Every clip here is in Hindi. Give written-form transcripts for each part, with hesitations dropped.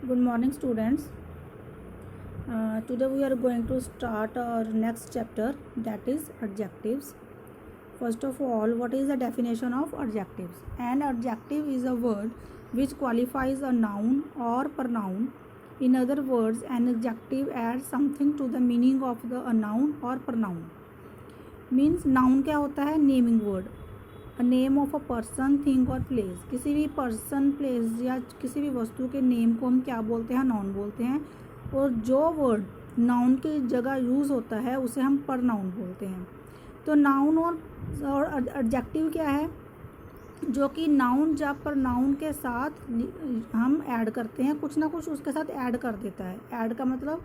Good morning, students. Today we are going to start our next chapter, that is adjectives. First of all, what is the definition of adjectives? An adjective is a word which qualifies a noun or pronoun. In other words, an adjective adds something to the meaning of a noun or pronoun. Means noun क्या होता है? Naming word, a name of a person, thing और प्लेस. किसी भी पर्सन, प्लेस या किसी भी वस्तु के नेम को हम क्या बोलते हैं? नाउन बोलते हैं. और जो वर्ड नाउन की जगह यूज़ होता है उसे हम प्रनाउन बोलते हैं. तो नाउन और एडजेक्टिव क्या है? जो कि नाउन या प्रनाउन के साथ हम ऐड करते हैं, कुछ ना कुछ उसके साथ ऐड कर देता है. ऐड का मतलब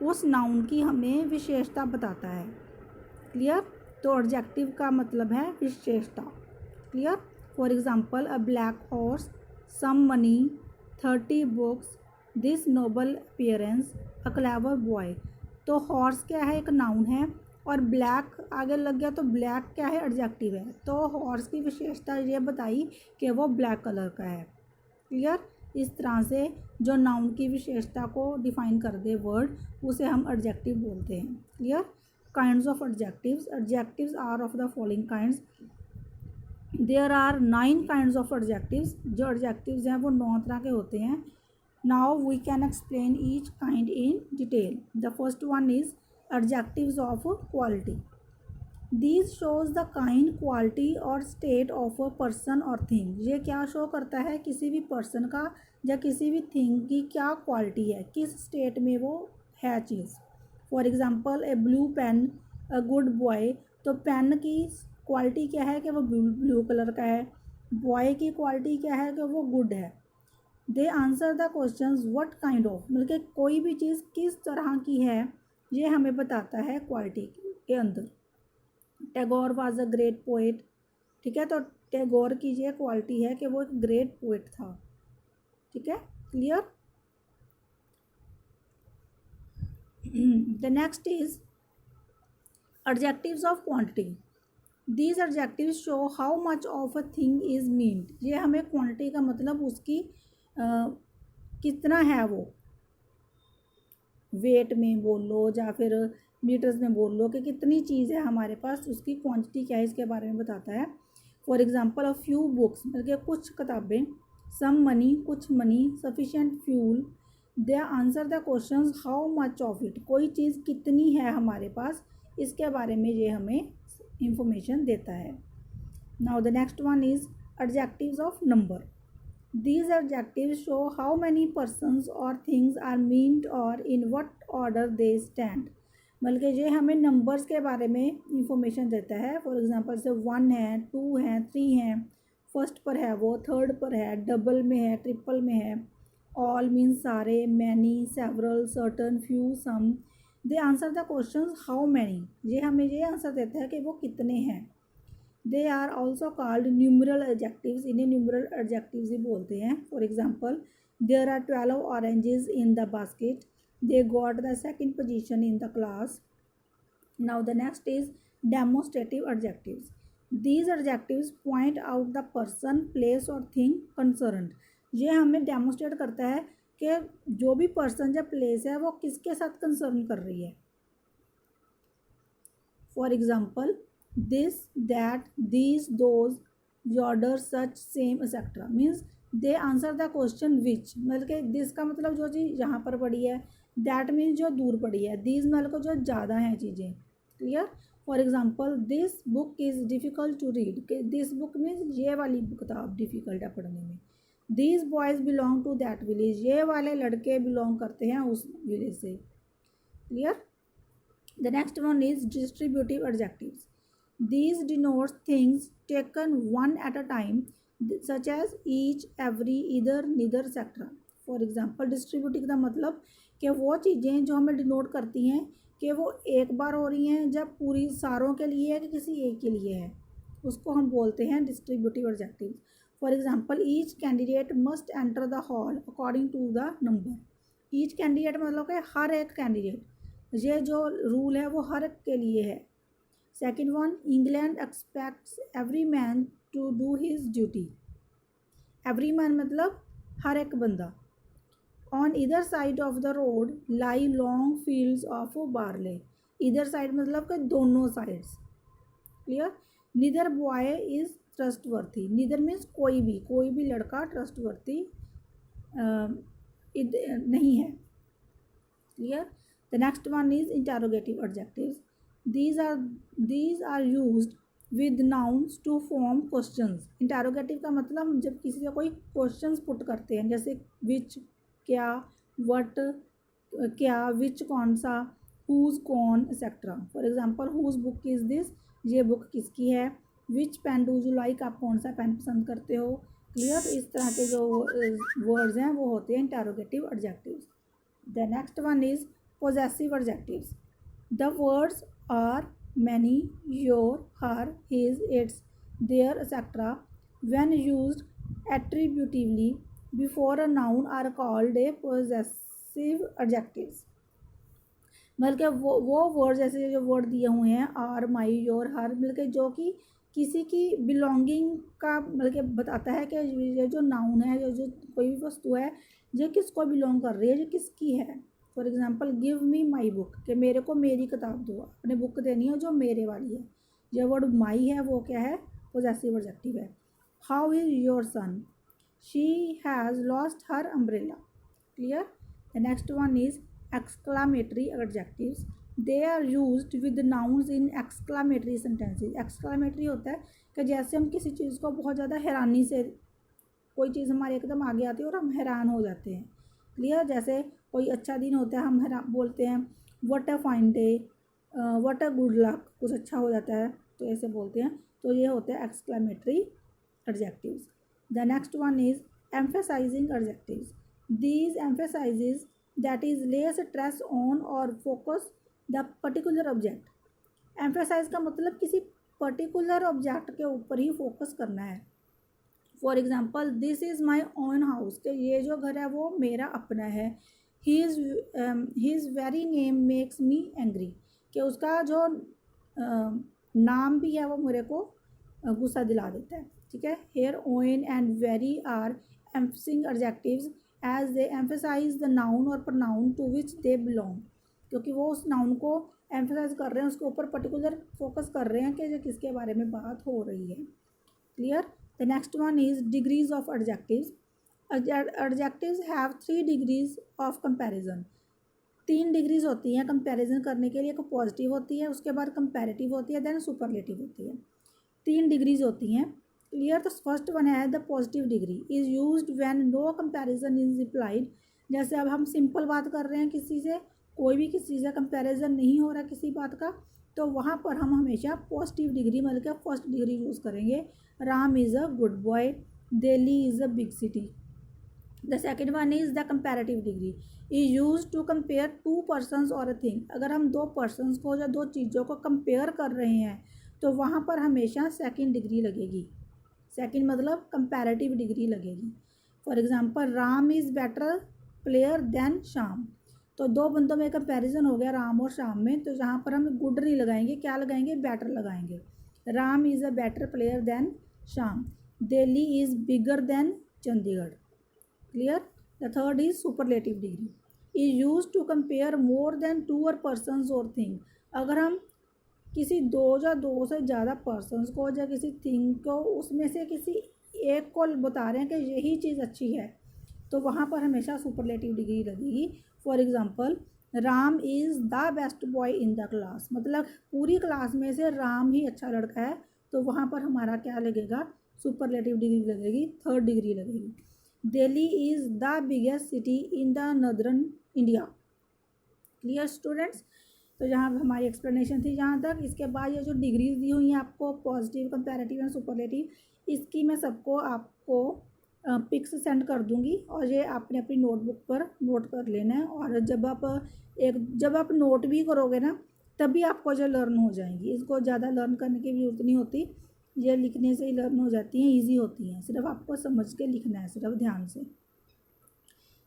उस नाउन की हमें विशेषता बताता है. क्लियर? तो एडजेक्टिव का मतलब है विशेषता. Clear? For example, a black horse, some money, 30 books, this noble appearance, a clever boy. तो हॉर्स क्या है? एक नाउन है. और ब्लैक आगे लग गया तो ब्लैक क्या है? एडजेक्टिव है. तो हॉर्स की विशेषता ये बताई कि वो ब्लैक कलर का है. क्लियर? इस तरह से जो नाउन की विशेषता को डिफाइन कर दे वर्ड, उसे हम एडजेक्टिव बोलते हैं. Clear? Kinds of adjectives. Adjectives are of the following kinds. There are 9 kinds of adjectives. जो एडजेक्टिव्स हैं वो 9 तरह के होते हैं. Now we can explain each kind in detail. The first one is adjectives of quality. These shows the kind, quality और स्टेट ऑफ अ पर्सन और थिंग. ये क्या शो करता है? किसी भी पर्सन का या किसी भी थिंग की क्या क्वालिटी है, किस स्टेट में वो है चीज़. For example, a blue pen, a good boy. तो पेन की क्वालिटी क्या है? कि वो ब्लू कलर का है. बॉय की क्वालिटी क्या है? कि वो गुड है. They answer the question what kind of, मतलब कि कोई भी चीज़ किस तरह की है ये हमें बताता है क्वालिटी के अंदर. Tagore was a great poet. ठीक है? तो टैगोर की ये क्वालिटी है कि वो एक ग्रेट पोएट था. ठीक है? Clear? The next is adjectives of quantity. These adjectives show how much of a thing is meant. ये हमें क्वांटिटी का मतलब उसकी कितना है, वो वेट में बोल लो या फिर मीटर्स में बोल लो कि कितनी चीज़ है हमारे पास, उसकी क्वांटिटी क्या है इसके बारे में बताता है. For example, a few books, मतलब कि कुछ किताबें. सम मनी, कुछ money. Sufficient fuel. They answer the question how much of it, कोई चीज़ कितनी है हमारे पास, इसके बारे में ये हमें इंफॉर्मेशन देता है. Now the next one is adjectives of number. These adjectives show how many persons or things are meant or in what order they stand. बल्कि ये हमें नंबर्स के बारे में इंफॉर्मेशन देता है. फॉर एग्जांपल से 1 है, 2 है, 3 है, फर्स्ट पर है वो, थर्ड पर है, डबल में है, ट्रिपल में है. ऑल मीन्स सारे, many, several, certain, few, some. They answer the question how many. ये हमें ये आंसर देता है कि वो कितने हैं. They are also called numeral adjectives. इन्हें न्यूमरल एडजेक्टिव्स ही बोलते हैं. For example, there are 12 oranges in the basket. They got the second position in the class. Now the next is demonstrative adjectives. These adjectives point out the person, place और थिंग कंसर्न्ड. ये हमें डेमोस्ट्रेट करता है कि जो भी पर्सन या प्लेस है वो किसके साथ कंसर्न कर रही है. For example, this, that, these, those, yonder, such, same, etc. Means they answer the question which, मतलब कि दिस का मतलब जो चीज़ यहाँ पर पड़ी है, दैट मीन्स जो दूर पड़ी है, दीज मतलब को जो ज़्यादा हैं चीज़ें. Clear? For example, this book is difficult to read. This book means ये वाली किताब डिफ़िकल्ट है पढ़ने में. These boys belong to that village. ये वाले लड़के बिलोंग करते हैं उस विलेज से. Clear? The next one is distributive adjectives. These denote things taken one at a time, such as each, every, either, neither, etc. For example, distributive का मतलब कि वो चीज़ें जो हमें डिनोट करती हैं कि वो एक बार हो रही हैं जब पूरी सारों के लिए है कि किसी एक के लिए है, उसको हम बोलते हैं distributive adjective. For example, each candidate must enter the hall according to the number. Each candidate मतलब कि हर एक कैंडिडेट, ये जो रूल है वो हर एक के लिए है. Second one, England expects every man to do his duty. Every man मतलब हर एक बंदा. On either side of the road lie long fields of barley. Either side मतलब कि दोनों sides, clear. Neither boy is trustworthy, neither means कोई भी लड़का ट्रस्टवर्थी नहीं है, clear. The next one is interrogative adjectives. these are used with nouns to form questions। Interrogative का मतलब हम जब किसी से कोई क्वेश्चंस पुट करते हैं, जैसे विच क्या, वट क्या, विच कौन सा, हुज कौन, etcetera. For example whose book is this, ये बुक किसकी है। Which pen do you like, आप कौन सा पेन पसंद करते हो, क्लियर। तो इस तरह के जो वर्ड्स हैं वो होते हैं interrogative adjectives. The next one is possessive adjectives. The words are, many, your, her, his, its, their, etc. when used attributively before a noun are called a possessive adjectives। मतलब कि वो वर्ड जैसे जो वर्ड दिए हुए हैं आर, माई, योर, हर, मतलब कि जो कि किसी की बिलोंगिंग का मतलब कि बताता है कि ये जो नाउन है, जो कोई भी वस्तु है, ये किसको बिलोंग कर रही है, ये किसकी है। For example give me my book, कि मेरे को मेरी किताब दो, अपने बुक देनी है जो मेरे वाली है। जो वर्ड माई है वो क्या है, पोजेसिव एडजेक्टिव है। How is your son, she has lost her umbrella, clear. The next one is exclamatory adjectives. They are used with nouns in exclamatory sentences. Exclamatory होता है कि जैसे हम किसी चीज़ को बहुत ज़्यादा हैरानी से, कोई चीज़ हमारे एकदम आगे आती है और हम हैरान हो जाते हैं, क्लियर। जैसे कोई अच्छा दिन होता है, हम हैरान बोलते हैं what a fine day, what a good luck, कुछ अच्छा हो जाता है तो ऐसे बोलते हैं। तो ये होते हैं exclamatory adjectives. The next one is emphasizing adjectives. These emphasizes that is less stress on or focus the particular object. Emphasize का मतलब किसी पर्टिकुलर ऑब्जेक्ट के ऊपर ही फोकस करना है। For example this is my own house, कि ये जो घर है वो मेरा अपना है। His very name makes me angry, कि उसका जो नाम भी है वो मेरे को गुस्सा दिला देता है, ठीक है। Here own and very are emphasizing adjectives as they emphasize the noun or pronoun to which they belong, क्योंकि वो उस नाउन को एम्फेसाइज कर रहे हैं, उसके ऊपर पर्टिकुलर फोकस कर रहे हैं कि जो किसके बारे में बात हो रही है, clear. The next one is degrees of adjectives. Adjectives have 3 degrees of comparison। 3 degrees होती हैं कंपैरिजन करने के लिए। एक पॉजिटिव होती है, उसके बाद कंपैरेटिव होती है, देन सुपरलेटिव होती है। 3 डिग्रीज होती हैं, क्लियर। तो फर्स्ट वन है the positive degree is used when no comparison is applied. जैसे अब हम सिंपल बात कर रहे हैं किसी से, कोई भी किसी से कंपैरिजन नहीं हो रहा किसी बात का, तो वहाँ पर हम हमेशा पॉजिटिव डिग्री मतलब कि फर्स्ट डिग्री यूज़ करेंगे। Ram is a good boy, Delhi is a big city. The second one is the comparative degree is use to compare 2 persons or a thing. अगर हम 2 पर्सनस को या 2 चीज़ों को कंपेयर कर रहे हैं तो वहाँ पर हमेशा सेकेंड डिग्री लगेगी। सेकेंड मतलब कंपैरेटिव डिग्री लगेगी। For example Ram is better player than Shyam, तो 2 बंदों में कंपैरिजन हो गया राम और श्याम में, तो यहाँ पर हम गुड नहीं लगाएंगे, क्या लगाएंगे, बेटर लगाएंगे। Ram is a better player than Shyam, Delhi is bigger than Chandigarh, clear. The third is superlative degree is use to compare more than 2 or persons और थिंग। अगर हम किसी 2 या 2 से ज़्यादा पर्सनस को या किसी थिंग को उसमें से किसी एक को बता रहे हैं कि यही चीज़ अच्छी है, तो वहाँ पर हमेशा सुपरलेटिव डिग्री लगेगी। For example Ram is the best boy in the class, मतलब पूरी क्लास में से राम ही अच्छा लड़का है, तो वहाँ पर हमारा क्या लगेगा, सुपरलेटिव डिग्री लगेगी, थर्ड डिग्री लगेगी। Delhi is the biggest city in the northern India, clear students. तो यहाँ हमारी एक्सप्लेनेशन थी यहाँ तक। इसके बाद ये जो डिग्रीज दी हुई हैं आपको पॉजिटिव, कंपैरेटिव एंड सुपरलेटिव, इसकी मैं सबको आपको पिक्स सेंड कर दूंगी और ये आपने अपनी नोटबुक पर नोट कर लेना है। और जब आप नोट भी करोगे ना तभी आपको जो लर्न हो जाएंगी। इसको ज़्यादा लर्न करने की जरूरत नहीं होती, ये लिखने से ही लर्न हो जाती हैं, ईजी होती हैं, सिर्फ आपको समझ के लिखना है, सिर्फ ध्यान से।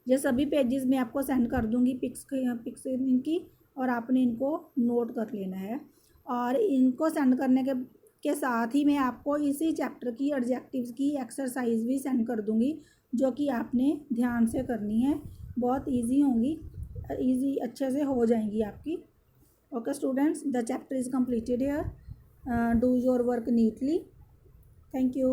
ये सभी पेजेस में आपको सेंड कर दूंगी पिक्स इनकी, और आपने इनको नोट कर लेना है। और इनको सेंड करने के के साथ ही मैं आपको इसी चैप्टर की एडजेक्टिव्स की एक्सरसाइज भी सेंड कर दूंगी, जो कि आपने ध्यान से करनी है। बहुत इजी होंगी, इजी अच्छे से हो जाएंगी आपकी। Okay students, the chapter is completed here. Do your work neatly. Thank you.